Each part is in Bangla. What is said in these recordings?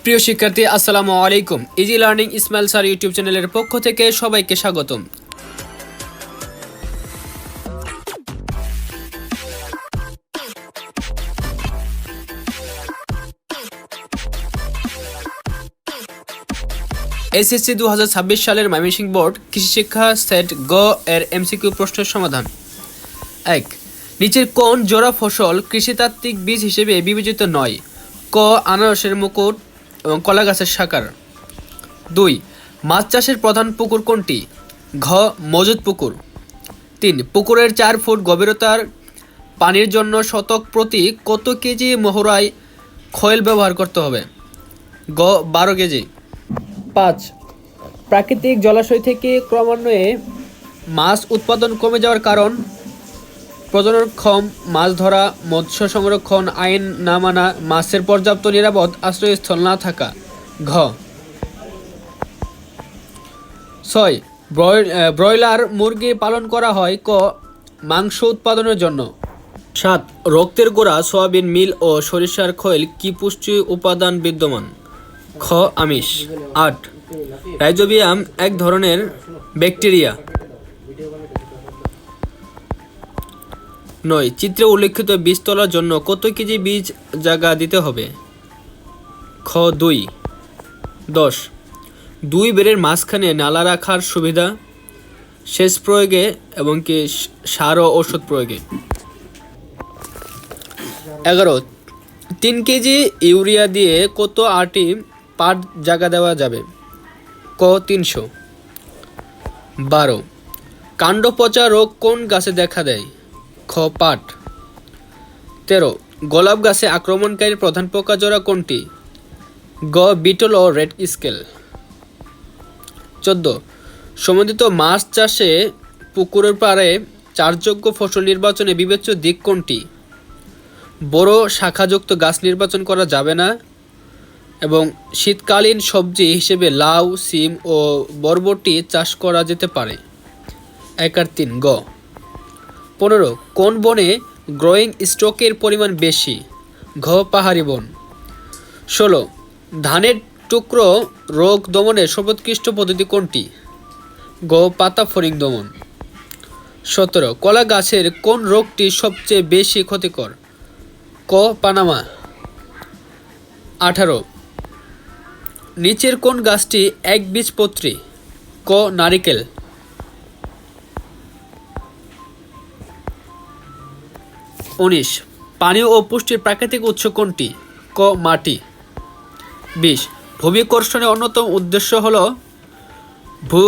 প্রিয় শিক্ষার্থী আসসালামু আলাইকুম। Easy learning Ismail sir YouTube চ্যানেলের পক্ষ থেকে সবাইকে স্বাগতম। এসএসসি 2026 সালের ময়মনসিংহ বোর্ড কৃষি শিক্ষা সেট গ এর এমসিকিউ প্রশ্নের সমাধান। 1. নিচের কোন জোড়া ফসল কৃষিতাত্ত্বিক বীজ হিসেবে বিবেচিত নয়? ক. আনারসের মুকুট এবং কলা গাছের শাখার। 2. মাছ চাষের প্রধান পুকুর কোনটি? ঘ. মজুদ পুকুর। 3. পুকুরের 4 ফুট গভীরতার পানির জন্য শতক প্রতি কত কেজি মহুরায় খৈল ব্যবহার করতে হবে? গ. 12 কেজি। 5. প্রাকৃতিক জলাশয় থেকে ক্রমান্বয়ে মাছ উৎপাদন কমে যাওয়ার কারণ? প্রজননক্ষম মাছ ধরা, মৎস্য সংরক্ষণ আইন না মানা, মাছের পর্যাপ্ত নিরাপদ আশ্রয়স্থল না থাকা। ঘ. 6. ব্রয়লার মুরগি পালন করা হয় ক. মাংস উৎপাদনের জন্য। 7. রক্তের গোড়া, সয়াবিন মিল ও সরিষার খৈল কি পুষ্টি উপাদান বিদ্যমান? খ. আমিষ। 8. রাইজোবিয়াম এক ধরনের ব্যাকটেরিয়া। 9. চিত্রে উল্লেখিত বীজ তোলার জন্য কত কেজি বীজ জায়গা দিতে হবে? খ. 2। 10. 2 বেড়ের মাঝখানে নালা রাখার সুবিধা? সেচ প্রয়োগে এবং কি সার ও ওষুধ প্রয়োগে। 11. 3 কেজি ইউরিয়া দিয়ে কত আটি পাট জায়গা দেওয়া যাবে? ক. 300। 12. কাণ্ড পচা রোগ কোন গাছে দেখা দেয়? খ. পাট। 13. গোলাপ গাছে আক্রমণকারী প্রধান পোকাজোড়া কোনটি? গ. বিটল ও রেড স্কেল। 14. সমন্বিত মাছ চাষে পুকুরের পাড়ে চাষযোগ্য ফসল নির্বাচনে বিবেচ্য দিক কোনটি? বড় শাখাযুক্ত গাছ নির্বাচন করা যাবে না এবং শীতকালীন সবজি হিসেবে লাউ, সিম ও বরবটি চাষ করা যেতে পারে। 1 আর 3। গ. 15. কোন বনে গ্রোয়িং স্টকের পরিমাণ বেশি? ঘ. পাহাড়ি বন। 16. ধানের টুকরো রোগ দমনের সর্বোৎকৃষ্ট পদ্ধতি কোনটি? গ. পাতা ফড়িং দমন। 17. কলা গাছের কোন রোগটি সবচেয়ে বেশি ক্ষতিকর? ক. পানামা। 18. নিচের কোন গাছটি একবীজপত্রী? ক. নারিকেল। 19. পানি ও পুষ্টির প্রাকৃতিক উৎস কোনটি? ক. মাটি। 20. ভূমিকর্ষণের অন্যতম উদ্দেশ্য হল ভূ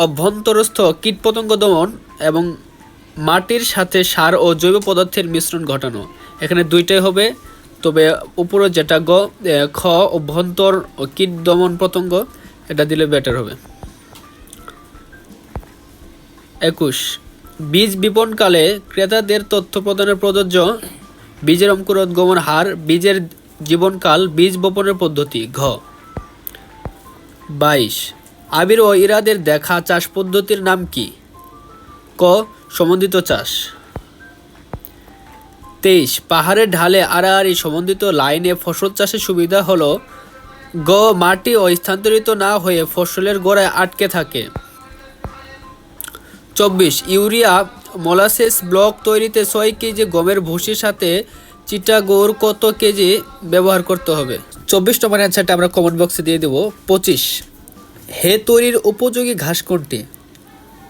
অভ্যন্তরস্থ কীটপতঙ্গ দমন এবং মাটির সাথে সার ও জৈব পদার্থের মিশ্রণ ঘটানো। এখানে দুইটাই হবে, তবে উপরে যেটা গ খ অভ্যন্তর ও কীট দমন পতঙ্গ, এটা দিলে বেটার হবে। 21. বীজ বিপণনকালে ক্রেতাদের তথ্য প্রদানের প্রযোজ্য বীজের অঙ্কুরোদ্গমন হার, বীজের জীবনকাল, বীজ বপনের পদ্ধতি। ঘ. 22. আবির ও ইরাদের দেখা চাষ পদ্ধতির নাম কি? ক. সমন্বিত চাষ। 23. পাহাড়ের ঢালে আড়াআড়ি সমন্বিত লাইনে ফসল চাষের সুবিধা হল গ. মাটি ও স্থানান্তরিত না হয়ে ফসলের গোড়ায় আটকে থাকে। 24. ইউরিয়া মোলাসেস ব্লক তৈরিতে 6 কেজি গমের ভুসির সাথে চিটাগুড় কত কেজি ব্যবহার করতে হবে? 24 নম্বর অ্যান্সারটা আমরা কমেন্ট বক্সে দিয়ে দেব। 25. হে তৈরির উপযোগী ঘাস কোনটি?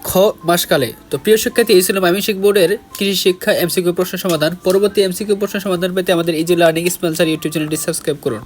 খ. মাসকালে। তো প্রিয় শিক্ষার্থী, এই ছিল ময়মনসিংহ বোর্ডের কৃষি শিক্ষা এমসিকিউ প্রশ্ন সমাধান। পরবর্তী এমসিকিউ প্রশ্ন সমাধান পেতে আমাদের easy learning Ismail sir YouTube চ্যানেলটি সাবস্ক্রাইব করুন।